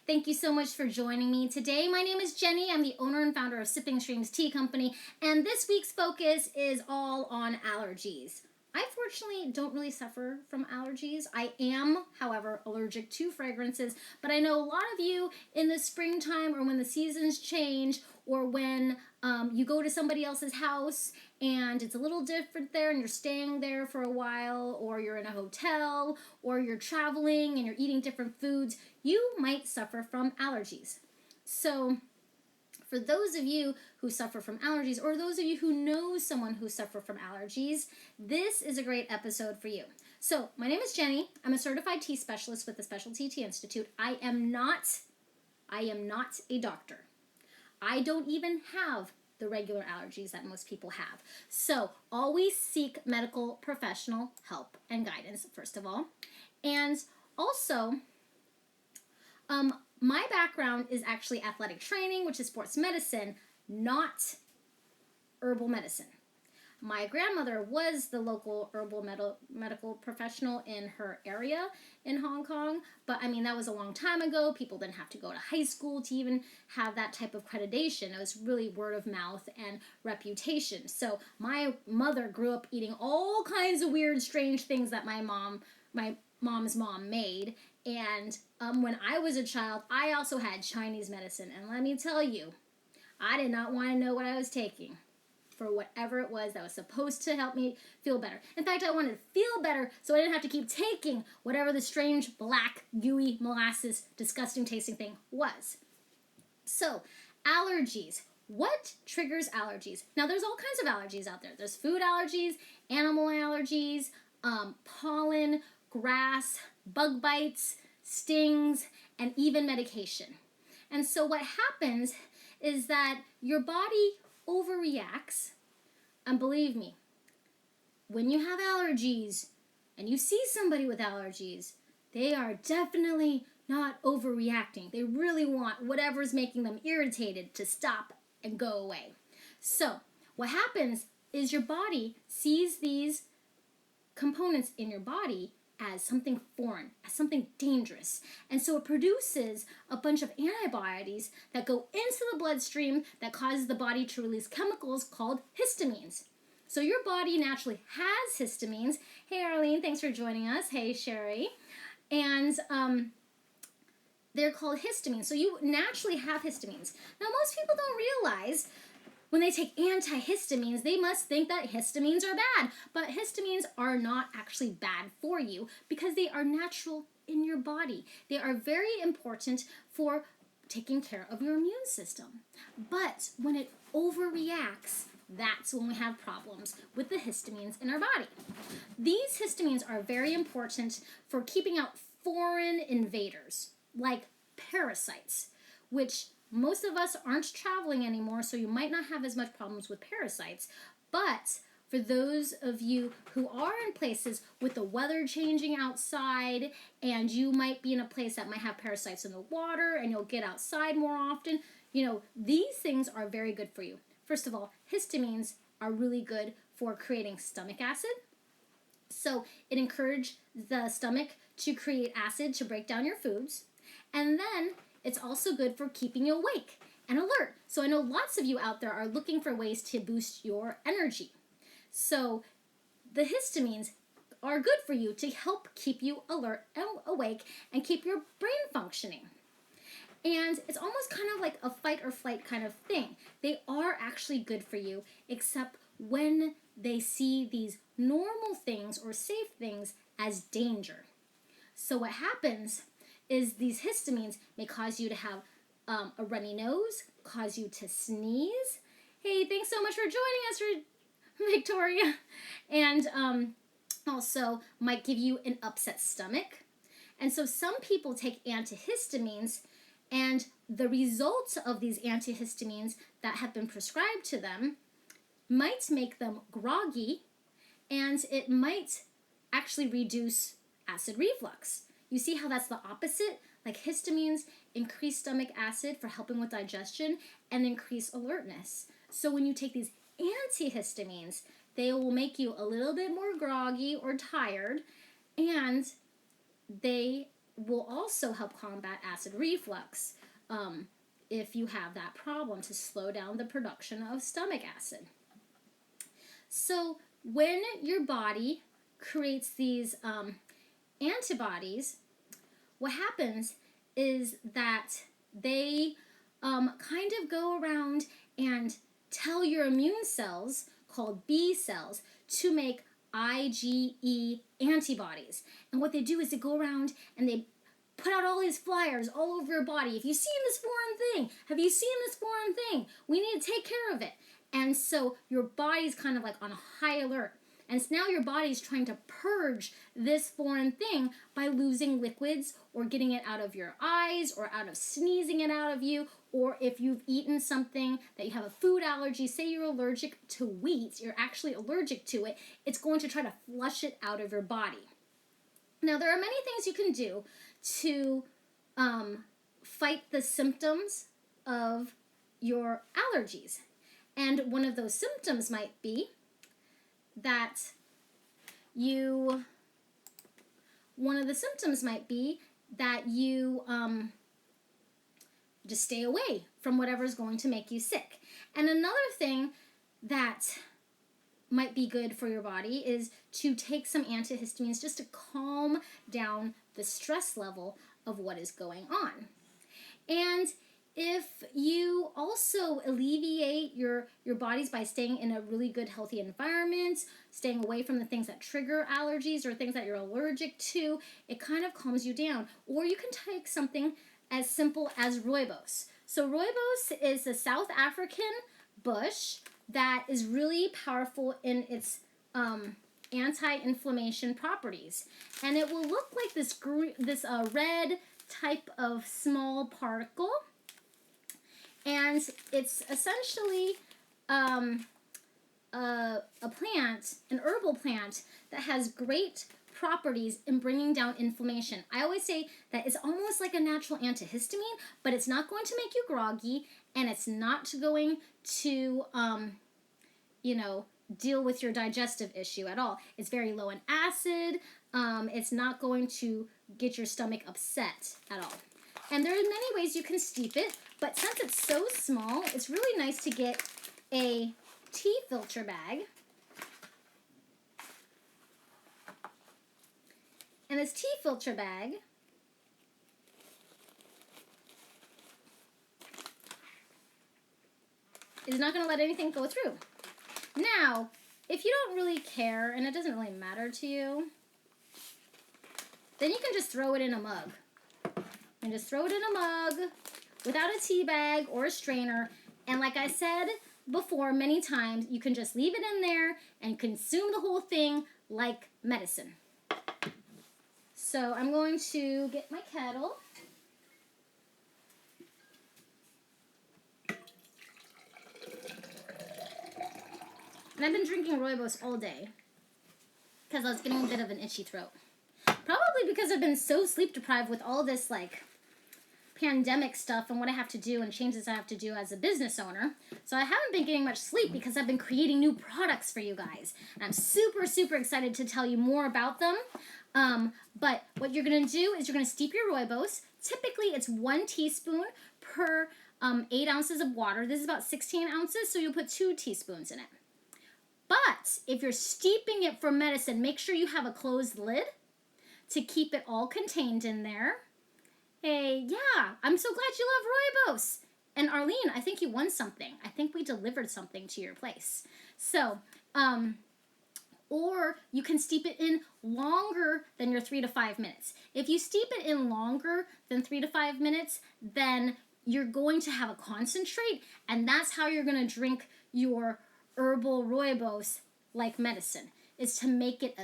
Thank you so much for joining me today. My name is Jenny. I'm the owner and founder of Sipping Streams Tea Company, and this week's focus is all on allergies. I fortunately don't really suffer from allergies. I am, however, allergic to fragrances, but I know a lot of you in the springtime or when the seasons change or when you go to somebody else's house and it's a little different there and you're staying there for a while, or you're in a hotel, or you're traveling and you're eating different foods, you might suffer from allergies. So for those of you who suffer from allergies, or those of you who know someone who suffers from allergies, this is a great episode for you. So, my name is Jenny. I'm a certified tea specialist with the Specialty Tea Institute. I am not a doctor. I don't even have the regular allergies that most people have. So, always seek medical professional help and guidance, first of all. And also, my background is actually athletic training, which is sports medicine, not herbal medicine. My grandmother was the local herbal medical professional in her area in Hong Kong, but I mean, that was a long time ago. People didn't have to go to high school to even have that type of accreditation. It was really word of mouth and reputation. So my mother grew up eating all kinds of weird, strange things that my mom's mom made. And when I was a child, I also had Chinese medicine. And let me tell you, I did not want to know what I was taking for whatever it was that was supposed to help me feel better. In fact, I wanted to feel better so I didn't have to keep taking whatever the strange, black, gooey, molasses, disgusting tasting thing was. So, allergies. What triggers allergies? Now, there's all kinds of allergies out there. There's food allergies, animal allergies, pollen, grass, bug bites, stings, and even medication. And so what happens is that your body overreacts, and believe me, when you have allergies and you see somebody with allergies, they are definitely not overreacting. They really want whatever's making them irritated to stop and go away. So what happens is your body sees these components in your body as something foreign, as something dangerous. And so it produces a bunch of antibodies that go into the bloodstream that causes the body to release chemicals called histamines. So your body naturally has histamines. Hey, Arlene, thanks for joining us. Hey, Sherry. And they're called histamines. So you naturally have histamines. Now, most people don't realize when they take antihistamines, they must think that histamines are bad. But histamines are not actually bad for you because they are natural in your body. They are very important for taking care of your immune system. But when it overreacts, that's when we have problems with the histamines in our body. These histamines are very important for keeping out foreign invaders, like parasites, which most of us aren't traveling anymore, so you might not have as much problems with parasites. But for those of you who are in places with the weather changing outside, and you might be in a place that might have parasites in the water, and you'll get outside more often, these things are very good for you. First of all, histamines are really good for creating stomach acid. So it encourages the stomach to create acid to break down your foods. And then it's also good for keeping you awake and alert. So I know lots of you out there are looking for ways to boost your energy. So the histamines are good for you to help keep you alert and awake and keep your brain functioning. And it's almost kind of like a fight or flight kind of thing. They are actually good for you, except when they see these normal things or safe things as danger. So what happens is these histamines may cause you to have a runny nose, cause you to sneeze. Hey, thanks so much for joining us, Victoria. And also might give you an upset stomach. And so some people take antihistamines, and the results of these antihistamines that have been prescribed to them might make them groggy, and it might actually reduce acid reflux. You see how that's the opposite? Like histamines increase stomach acid for helping with digestion and increase alertness. So when you take these antihistamines, they will make you a little bit more groggy or tired, and they will also help combat acid reflux if you have that problem, to slow down the production of stomach acid. So when your body creates these antibodies, what happens is that they kind of go around and tell your immune cells, called B cells, to make IgE antibodies. And what they do is they go around and they put out all these flyers all over your body. If you've seen this foreign thing, have you seen this foreign thing? We need to take care of it. And so your body's kind of like on high alert. And so now your body's trying to purge this foreign thing by losing liquids or getting it out of your eyes or out of sneezing it out of you. Or if you've eaten something that you have a food allergy, say you're allergic to wheat, you're actually allergic to it, it's going to try to flush it out of your body. Now, there are many things you can do to fight the symptoms of your allergies. And one of those symptoms might be that you just stay away from whatever's going to make you sick. And another thing that might be good for your body is to take some antihistamines just to calm down the stress level of what is going on. And if you also alleviate your bodies by staying in a really good, healthy environment, staying away from the things that trigger allergies or things that you're allergic to, it kind of calms you down. Or you can take something as simple as rooibos. So rooibos is a South African bush that is really powerful in its anti-inflammation properties. And it will look like this red type of small particle. And it's essentially a plant, an herbal plant, that has great properties in bringing down inflammation. I always say that it's almost like a natural antihistamine, but it's not going to make you groggy, and it's not going to, deal with your digestive issue at all. It's very low in acid. It's not going to get your stomach upset at all. And there are many ways you can steep it, but since it's so small, it's really nice to get a tea filter bag. And this tea filter bag is not going to let anything go through. Now, if you don't really care and it doesn't really matter to you, then you can just throw it in a mug. And just throw it in a mug without a tea bag or a strainer. And like I said before many times, you can just leave it in there and consume the whole thing like medicine. So I'm going to get my kettle. And I've been drinking rooibos all day because I was getting a bit of an itchy throat. Probably because I've been so sleep deprived with all this pandemic stuff and what I have to do and changes I have to do as a business owner. So I haven't been getting much sleep because I've been creating new products for you guys. And I'm super, super excited to tell you more about them. But what you're going to do is you're going to steep your rooibos. Typically, it's 1 teaspoon per 8 ounces of water. This is about 16 ounces, so you'll put 2 teaspoons in it. But if you're steeping it for medicine, make sure you have a closed lid to keep it all contained in there. Hey, yeah, I'm so glad you love rooibos. And Arlene, I think you won something. I think we delivered something to your place. So, or you can steep it in longer than your 3 to 5 minutes. If you steep it in longer than 3 to 5 minutes, then you're going to have a concentrate, and that's how you're going to drink your herbal rooibos like medicine, is to make it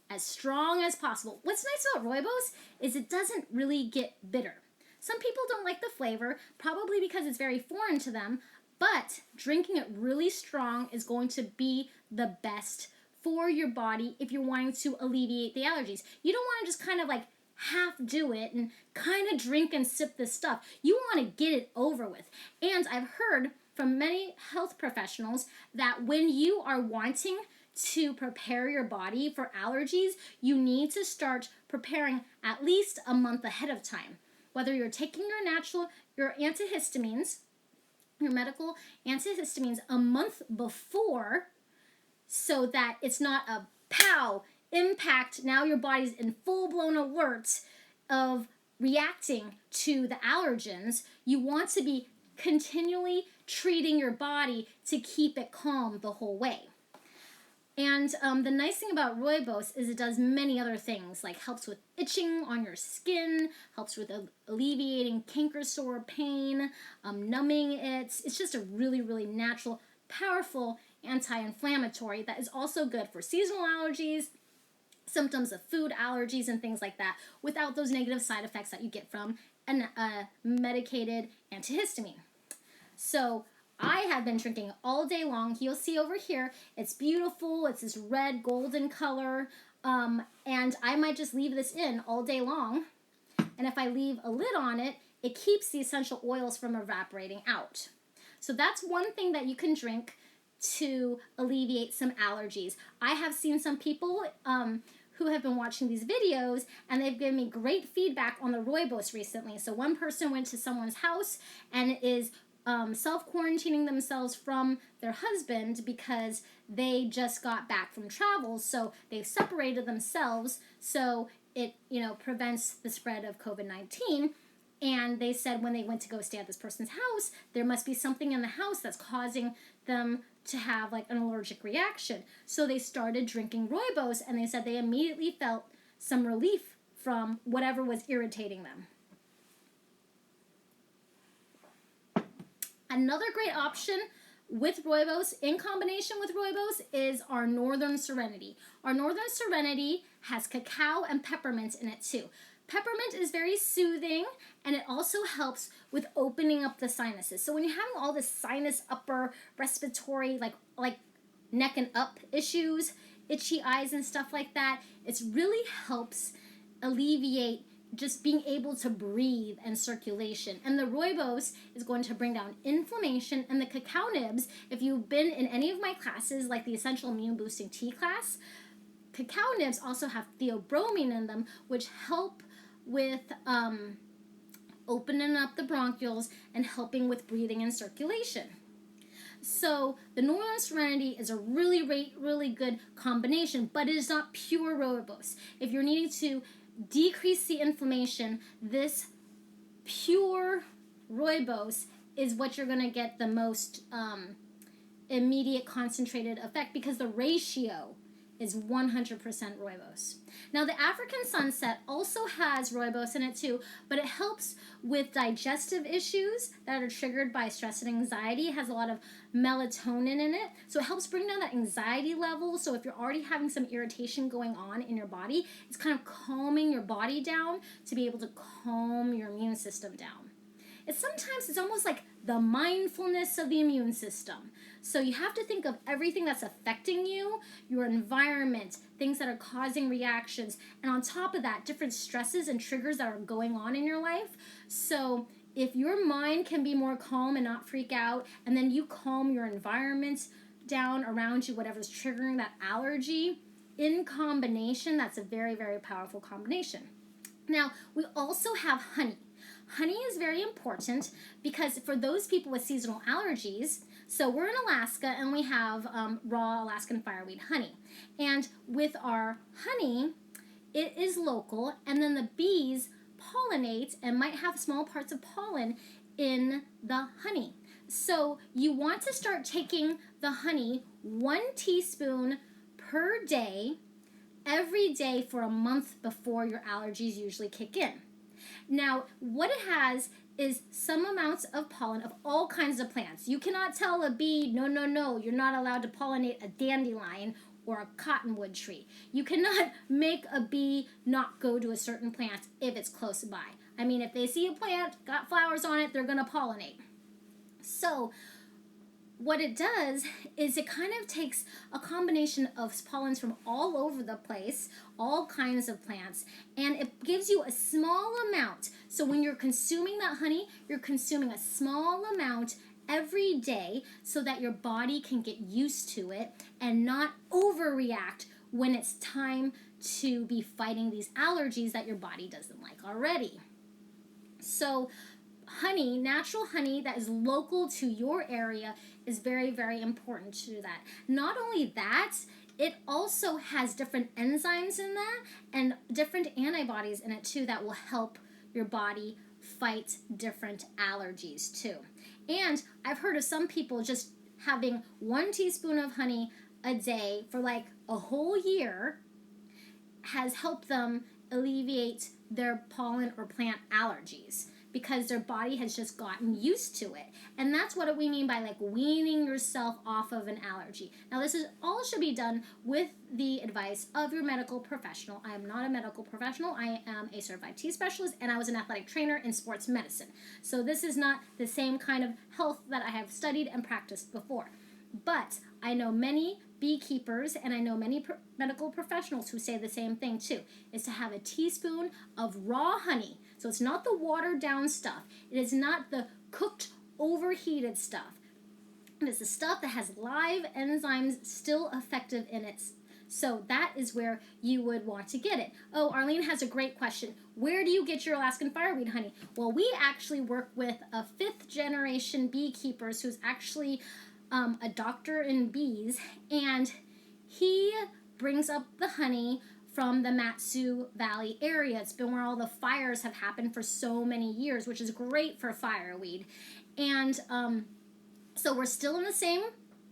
as strong as possible. What's nice about rooibos is it doesn't really get bitter. Some people don't like the flavor, probably because it's very foreign to them, but drinking it really strong is going to be the best for your body if you're wanting to alleviate the allergies. You don't want to just kind of half do it and kind of drink and sip this stuff. You want to get it over with. And I've heard from many health professionals that when you are wanting to prepare your body for allergies, you need to start preparing at least a month ahead of time. Whether you're taking your antihistamines, your medical antihistamines a month before, so that it's not a pow impact. Now your body's in full-blown alert of reacting to the allergens. You want to be continually treating your body to keep it calm the whole way. And the nice thing about rooibos is it does many other things, like helps with itching on your skin, helps with alleviating canker sore pain, numbing it. It's just a really, really natural, powerful anti-inflammatory that is also good for seasonal allergies, symptoms of food allergies, and things like that, without those negative side effects that you get from a medicated antihistamine. So I have been drinking all day long. You'll see over here, it's beautiful. It's this red golden color. And I might just leave this in all day long. And if I leave a lid on it, it keeps the essential oils from evaporating out. So that's one thing that you can drink to alleviate some allergies. I have seen some people who have been watching these videos, and they've given me great feedback on the rooibos recently. So one person went to someone's house and is self-quarantining themselves from their husband because they just got back from travel, so they've separated themselves so it prevents the spread of COVID-19. And they said when they went to go stay at this person's house, there must be something in the house that's causing them to have like an allergic reaction. So they started drinking rooibos, and they said they immediately felt some relief from whatever was irritating them. Another great option with rooibos, in combination with rooibos, is our Northern Serenity. Our Northern Serenity has cacao and peppermint in it too. Peppermint is very soothing, and it also helps with opening up the sinuses. So when you're having all this sinus, upper respiratory, like neck and up issues, itchy eyes and stuff like that, it really helps alleviate just being able to breathe and circulation. And the rooibos is going to bring down inflammation, and the cacao nibs, if you've been in any of my classes, like the Essential Immune Boosting Tea class, cacao nibs also have theobromine in them, which help with opening up the bronchioles and helping with breathing and circulation. So the Northern Serenity is a really, really good combination, but it is not pure rooibos. If you're needing to decrease the inflammation, this pure rooibos is what you're going to get the most immediate concentrated effect, because the ratio is 100% rooibos. Now the African sunset also has rooibos in it too, but it helps with digestive issues that are triggered by stress and anxiety. It has a lot of melatonin in it, so it helps bring down that anxiety level. So if you're already having some irritation going on in your body, it's kind of calming your body down to be able to calm your immune system down. It's almost like the mindfulness of the immune system. So you have to think of everything that's affecting you, your environment, things that are causing reactions, and on top of that, different stresses and triggers that are going on in your life. So if your mind can be more calm and not freak out, and then you calm your environment down around you, whatever's triggering that allergy, in combination, that's a very, very powerful combination. Now, we also have honey. Honey is very important because for those people with seasonal allergies, so we're in Alaska and we have raw Alaskan fireweed honey. And with our honey, it is local, and then the bees pollinate and might have small parts of pollen in the honey. So you want to start taking the honey 1 teaspoon per day, every day for a month before your allergies usually kick in. Now, what it has is some amounts of pollen of all kinds of plants. You cannot tell a bee, no, you're not allowed to pollinate a dandelion or a cottonwood tree. You cannot make a bee not go to a certain plant if it's close by. I mean, if they see a plant, got flowers on it, they're going to pollinate. So what it does is it kind of takes a combination of pollens from all over the place, all kinds of plants, and it gives you a small amount. So when you're consuming that honey, you're consuming a small amount every day so that your body can get used to it and not overreact when it's time to be fighting these allergies that your body doesn't like already. So honey, natural honey that is local to your area is very, very important to do that. Not only that, it also has different enzymes in that and different antibodies in it too that will help your body fight different allergies too. And I've heard of some people just having 1 teaspoon of honey a day for like a whole year has helped them alleviate their pollen or plant allergies because their body has just gotten used to it. And that's what we mean by like weaning yourself off of an allergy. Now this is all should be done with the advice of your medical professional. I am not a medical professional. I am a certified tea specialist and I was an athletic trainer in sports medicine. So this is not the same kind of health that I have studied and practiced before. But I know many beekeepers and I know many medical professionals who say the same thing too, is to have a teaspoon of raw honey. So it's not the watered down stuff. It is not the cooked, overheated stuff. It is the stuff that has live enzymes still effective in it. So that is where you would want to get it. Oh, Arlene has a great question. Where do you get your Alaskan fireweed honey? Well, we actually work with a 5th generation beekeepers who's actually a doctor in bees, and he brings up the honey from the Matsu Valley area. It's been where all the fires have happened for so many years, which is great for fireweed. And so we're still in the same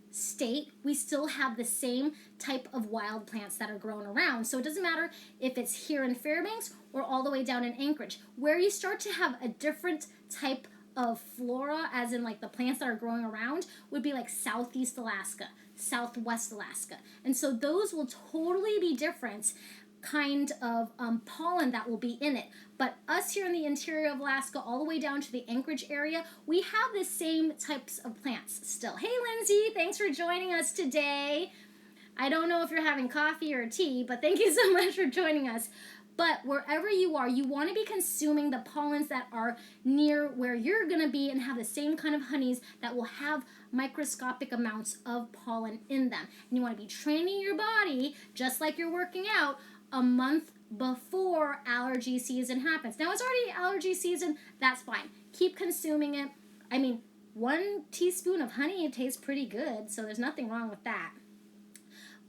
state. We still have the same type of wild plants that are grown around. So it doesn't matter if it's here in Fairbanks or all the way down in Anchorage. Where you start to have a different type of flora, as in like the plants that are growing around, would be like Southeast Alaska, Southwest Alaska. And so those will totally be different kind of pollen that will be in it. But us here in the interior of Alaska, all the way down to the Anchorage area, we have the same types of plants still. Hey Lindsay, thanks for joining us today. I don't know if you're having coffee or tea, but thank you so much for joining us. But wherever you are, you want to be consuming the pollens that are near where you're going to be and have the same kind of honeys that will have microscopic amounts of pollen in them. And you want to be training your body, just like you're working out, a month before allergy season happens. Now, it's already allergy season. That's fine. Keep consuming it. I mean, 1 teaspoon of honey tastes pretty good, so there's nothing wrong with that.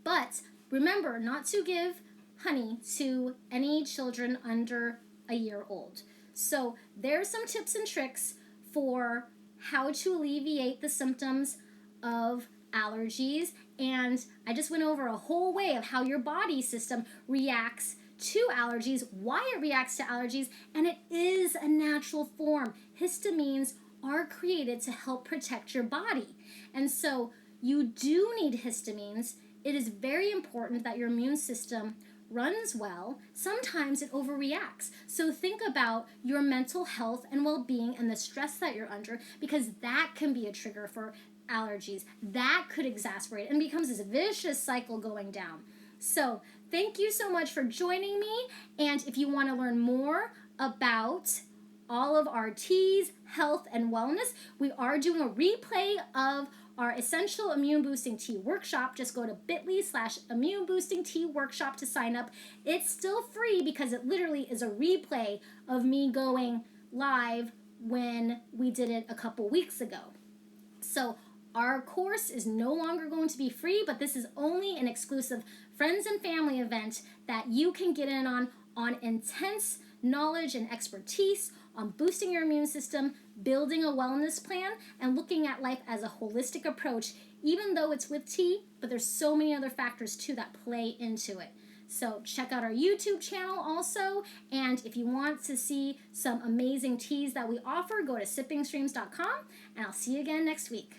But remember not to give honey to any children under a year old. So there's some tips and tricks for how to alleviate the symptoms of allergies, and I just went over a whole way of how your body system reacts to allergies, why it reacts to allergies, and it is a natural form. Histamines are created to help protect your body, and so you do need histamines. It is very important that your immune system runs well. Sometimes it overreacts. So think about your mental health and well-being and the stress that you're under, because that can be a trigger for allergies. That could exacerbate and becomes this vicious cycle going down. So thank you so much for joining me. And if you want to learn more about all of our teas, health, and wellness, we are doing a replay of our Essential Immune Boosting Tea Workshop. Just go to bit.ly/Immune Boosting Tea Workshop to sign up. It's still free because it literally is a replay of me going live when we did it a couple weeks ago. So our course is no longer going to be free, but this is only an exclusive friends and family event that you can get in on intense knowledge and expertise on boosting your immune system, building a wellness plan, and looking at life as a holistic approach, even though it's with tea, but there's so many other factors too that play into it. So check out our YouTube channel also, and if you want to see some amazing teas that we offer, go to sippingstreams.com, and I'll see you again next week.